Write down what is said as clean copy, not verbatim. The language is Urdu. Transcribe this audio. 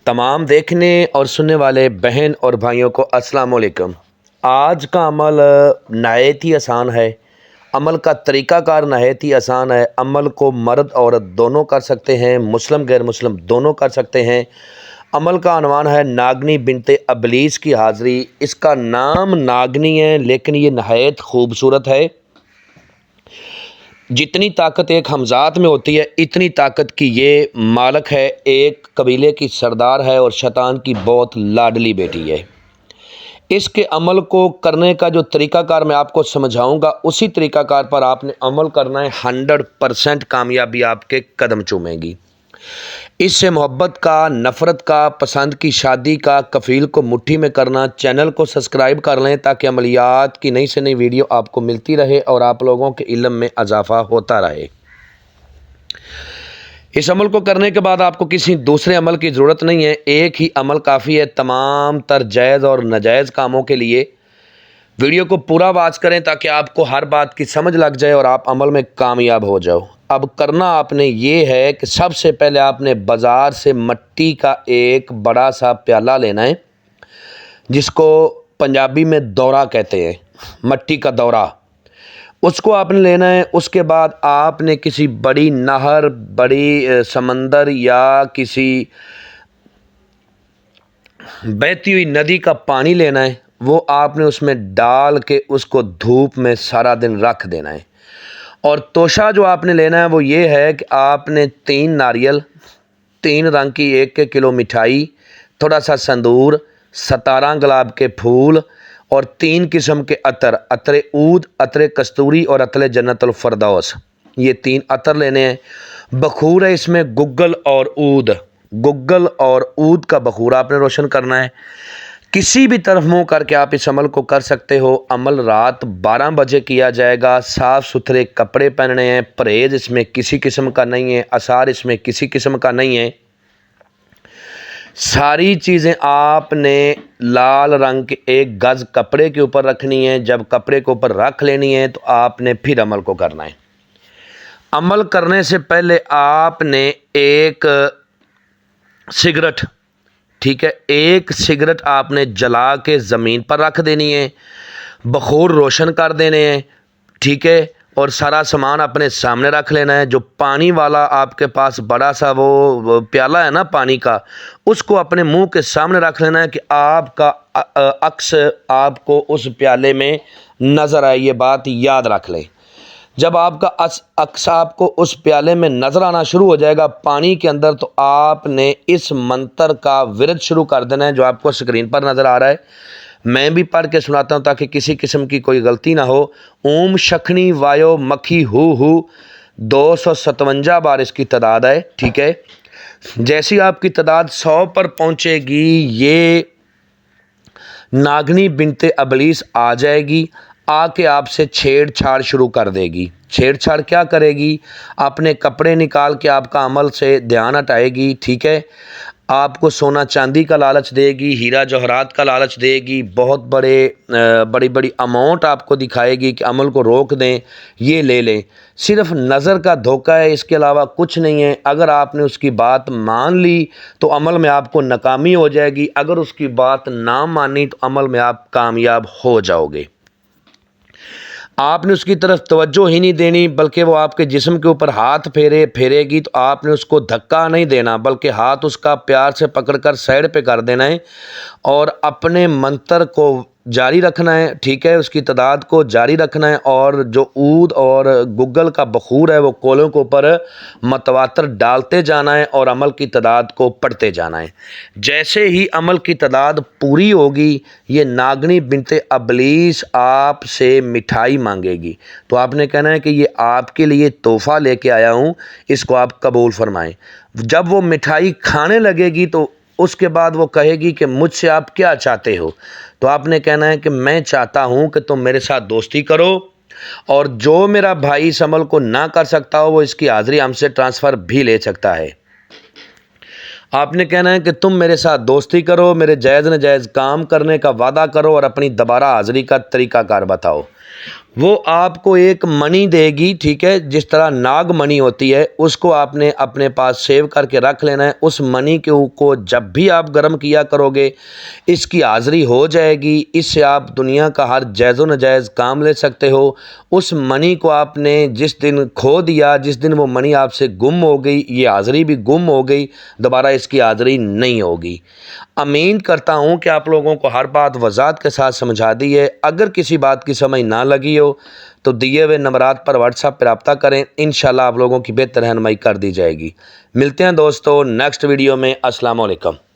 تمام دیکھنے اور سننے والے بہن اور بھائیوں کو السلام علیکم۔ آج کا عمل نہایت ہی آسان ہے۔ عمل کا طریقہ کار نہایت ہی آسان ہے۔ عمل کو مرد عورت دونوں کر سکتے ہیں، مسلم غیر مسلم دونوں کر سکتے ہیں۔ عمل کا عنوان ہے ناگنی بنت ابلیس کی حاضری۔ اس کا نام ناگنی ہے لیکن یہ نہایت خوبصورت ہے۔ جتنی طاقت ایک حمزات میں ہوتی ہے اتنی طاقت کی یہ مالک ہے، ایک قبیلے کی سردار ہے اور شیطان کی بہت لاڈلی بیٹی ہے۔ اس کے عمل کو کرنے کا جو طریقہ کار میں آپ کو سمجھاؤں گا اسی طریقہ کار پر آپ نے عمل کرنا ہے، 100% کامیابی آپ کے قدم چومے گی۔ اس سے محبت کا، نفرت کا، پسند کی شادی کا کفیل کو مٹھی میں کرنا۔ چینل کو سبسکرائب کر لیں تاکہ عملیات کی نئی سے نئی ویڈیو آپ کو ملتی رہے اور آپ لوگوں کے علم میں اضافہ ہوتا رہے۔ اس عمل کو کرنے کے بعد آپ کو کسی دوسرے عمل کی ضرورت نہیں ہے، ایک ہی عمل کافی ہے تمام تر جائز اور ناجائز کاموں کے لیے۔ ویڈیو کو پورا واچ کریں تاکہ آپ کو ہر بات کی سمجھ لگ جائے اور آپ عمل میں کامیاب ہو جاؤ۔ اب کرنا آپ نے یہ ہے کہ سب سے پہلے آپ نے بازار سے مٹی کا ایک بڑا سا پیالہ لینا ہے، جس کو پنجابی میں دورہ کہتے ہیں، مٹی کا دورہ۔ اس کو آپ نے لینا ہے۔ اس کے بعد آپ نے کسی بڑی نہر، بڑی سمندر یا کسی بہتی ہوئی ندی کا پانی لینا ہے، وہ آپ نے اس میں ڈال کے اس کو دھوپ میں سارا دن رکھ دینا ہے۔ اور توشہ جو آپ نے لینا ہے وہ یہ ہے کہ آپ نے 3 ناریل، 3 رنگ کی 1 کلو مٹھائی، تھوڑا سا سندور، 17 گلاب کے پھول اور 3 قسم کے عطر، عطر عود، عطر کستوری اور عطر جنت الفردوس، یہ 3 عطر لینے ہیں۔ بخور ہے اس میں گگل اور عود، گگل اور عود کا بخور آپ نے روشن کرنا ہے۔ کسی بھی طرف منہ کر کے آپ اس عمل کو کر سکتے ہو۔ عمل رات 12 بجے کیا جائے گا۔ صاف ستھرے کپڑے پہننے ہیں، پرہیز اس میں کسی قسم کا نہیں ہے، آثار اس میں کسی قسم کا نہیں ہے۔ ساری چیزیں آپ نے لال رنگ کے 1 گز کپڑے کے اوپر رکھنی ہے۔ جب کپڑے کے اوپر رکھ لینی ہے تو آپ نے پھر عمل کو کرنا ہے۔ عمل کرنے سے پہلے آپ نے ایک سگرٹ، ٹھیک ہے، 1 سگرٹ آپ نے جلا کے زمین پر رکھ دینی ہے، بخور روشن کر دینے ہیں، ٹھیک ہے، اور سارا سامان اپنے سامنے رکھ لینا ہے۔ جو پانی والا آپ کے پاس بڑا سا وہ پیالہ ہے نا پانی کا، اس کو اپنے منہ کے سامنے رکھ لینا ہے کہ آپ کا عکس آپ کو اس پیالے میں نظر آئے، یہ بات یاد رکھ لیں۔ جب آپ کا عکس آپ کو اس پیالے میں نظر آنا شروع ہو جائے گا پانی کے اندر، تو آپ نے اس منتر کا ورد شروع کر دینا ہے جو آپ کو سکرین پر نظر آ رہا ہے۔ میں بھی پڑھ کے سناتا ہوں تاکہ کسی قسم کی کوئی غلطی نہ ہو۔ اوم شکھنی وایو مکھی ہو 257 بار اس کی تعداد ہے، ٹھیک ہے۔ جیسی آپ کی تعداد 100 پر پہنچے گی یہ ناگنی بنت ابلیس آ جائے گی، آ کے آپ سے چھیڑ چھاڑ شروع کر دے گی۔ چھیڑ چھاڑ کیا کرے گی؟ اپنے کپڑے نکال کے آپ کا عمل سے دھیان ہٹائے گی، ٹھیک ہے۔ آپ کو سونا چاندی کا لالچ دے گی، ہیرا جواہرات کا لالچ دے گی، بہت بڑی اماؤنٹ آپ کو دکھائے گی کہ عمل کو روک دیں، یہ لے لیں۔ صرف نظر کا دھوکہ ہے، اس کے علاوہ کچھ نہیں ہے۔ اگر آپ نے اس کی بات مان لی تو عمل میں آپ کو ناکامی ہو جائے گی، اگر اس کی بات نہ مانی تو عمل میں آپ کامیاب ہو جاؤ گے۔ آپ نے اس کی طرف توجہ ہی نہیں دینی، بلکہ وہ آپ کے جسم کے اوپر ہاتھ پھیرے گی تو آپ نے اس کو دھکا نہیں دینا، بلکہ ہاتھ اس کا پیار سے پکڑ کر سائڈ پہ کر دینا ہے اور اپنے منتر کو جاری رکھنا ہے، ٹھیک ہے، اس کی تعداد کو جاری رکھنا ہے۔ اور جو عود اور گگل کا بخور ہے وہ کولوں کے اوپر متواتر ڈالتے جانا ہے اور عمل کی تعداد کو پڑھتے جانا ہے۔ جیسے ہی عمل کی تعداد پوری ہوگی یہ ناگنی بنت ابلیس آپ سے مٹھائی مانگے گی، تو آپ نے کہنا ہے کہ یہ آپ کے لیے تحفہ لے کے آیا ہوں، اس کو آپ قبول فرمائیں۔ جب وہ مٹھائی کھانے لگے گی تو اس کے بعد وہ کہے گی کہ مجھ سے آپ کیا چاہتے ہو؟ تو آپ نے کہنا ہے کہ میں چاہتا ہوں کہ تم میرے ساتھ دوستی کرو، اور جو میرا بھائی اس عمل کو نہ کر سکتا ہو وہ اس کی حاضری ہم سے ٹرانسفر بھی لے سکتا ہے۔ آپ نے کہنا ہے کہ تم میرے ساتھ دوستی کرو، میرے جائز ناجائز کام کرنے کا وعدہ کرو اور اپنی دوبارہ حاضری کا طریقہ کار بتاؤ۔ وہ آپ کو ایک منی دے گی، ٹھیک ہے، جس طرح ناگ منی ہوتی ہے، اس کو آپ نے اپنے پاس سیو کر کے رکھ لینا ہے۔ اس منی کو جب بھی آپ گرم کیا کرو گے اس کی حاضری ہو جائے گی، اس سے آپ دنیا کا ہر جائز و ناجائز کام لے سکتے ہو۔ اس منی کو آپ نے جس دن کھو دیا، جس دن وہ منی آپ سے گم ہو گئی، یہ حاضری بھی گم ہو گئی، دوبارہ اس کی حاضری نہیں ہوگی۔ امید کرتا ہوں کہ آپ لوگوں کو ہر بات وضاحت کے ساتھ سمجھا دی ہے۔ اگر کسی بات کی سمجھ نہ لگی ہو تو دیے ہوئے نمبرات پر واٹس ایپ پر رابطہ کریں، انشاءاللہ آپ لوگوں کی بہتر رہنمائی کر دی جائے گی۔ ملتے ہیں دوستو نیکسٹ ویڈیو میں۔ السلام علیکم۔